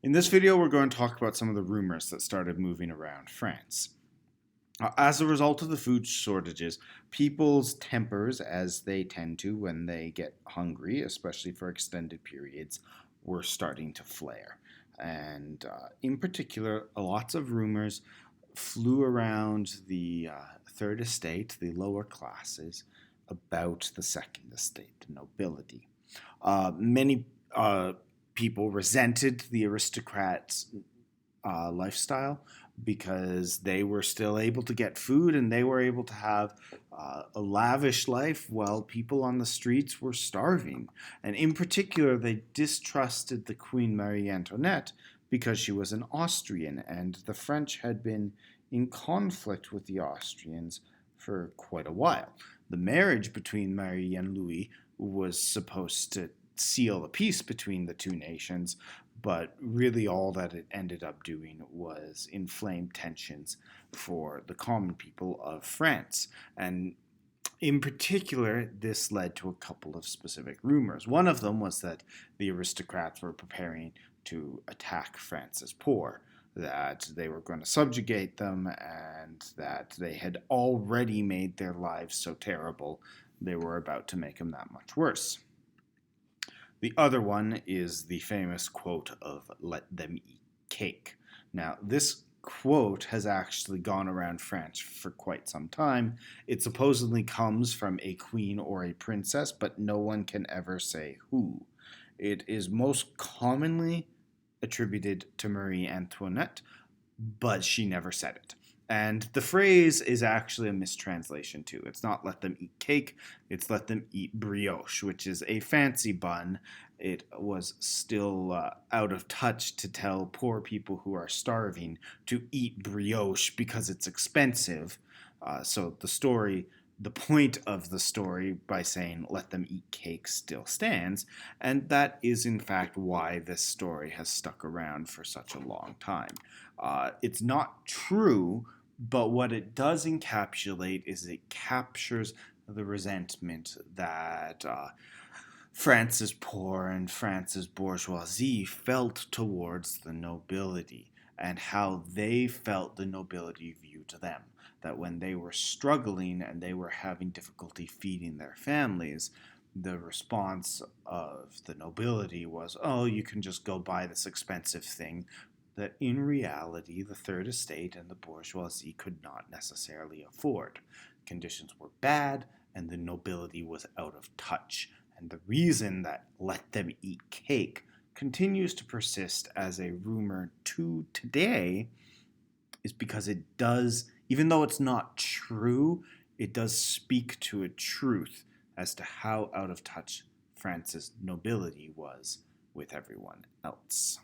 In this video, we're going to talk about some of the rumors that started moving around France. As a result of the food shortages, people's tempers, as they tend to when they get hungry, especially for extended periods, were starting to flare. And in particular, lots of rumors flew around the third estate, the lower classes, about the second estate, the nobility. Many people resented the aristocrats' lifestyle because they were still able to get food and they were able to have a lavish life while people on the streets were starving. And in particular, they distrusted the Queen Marie Antoinette because she was an Austrian, and the French had been in conflict with the Austrians for quite a while. The marriage between Marie and Louis was supposed to seal a peace between the two nations, but really all that it ended up doing was inflame tensions for the common people of France. And in particular, this led to a couple of specific rumors. One of them was that the aristocrats were preparing to attack France's poor, that they were going to subjugate them, and that they had already made their lives so terrible they were about to make them that much worse. The other one is the famous quote of "let them eat cake." Now, this quote has actually gone around France for quite some time. It supposedly comes from a queen or a princess, but no one can ever say who. It is most commonly attributed to Marie Antoinette, but she never said it. And the phrase is actually a mistranslation too. It's not "let them eat cake," it's "let them eat brioche," which is a fancy bun. It was still out of touch to tell poor people who are starving to eat brioche because it's expensive. So the point of the story by saying "let them eat cake" still stands, and that is in fact why this story has stuck around for such a long time. It's not true, but what it does encapsulate is it captures the resentment that France's poor and France's bourgeoisie felt towards the nobility, and how they felt the nobility viewed them. That when they were struggling and they were having difficulty feeding their families, the response of the nobility was, "Oh, you can just go buy this expensive thing," that in reality the Third Estate and the bourgeoisie could not necessarily afford. Conditions were bad, and the nobility was out of touch. And the reason that "let them eat cake" continues to persist as a rumor to today is because it does, even though it's not true, it does speak to a truth as to how out of touch France's nobility was with everyone else.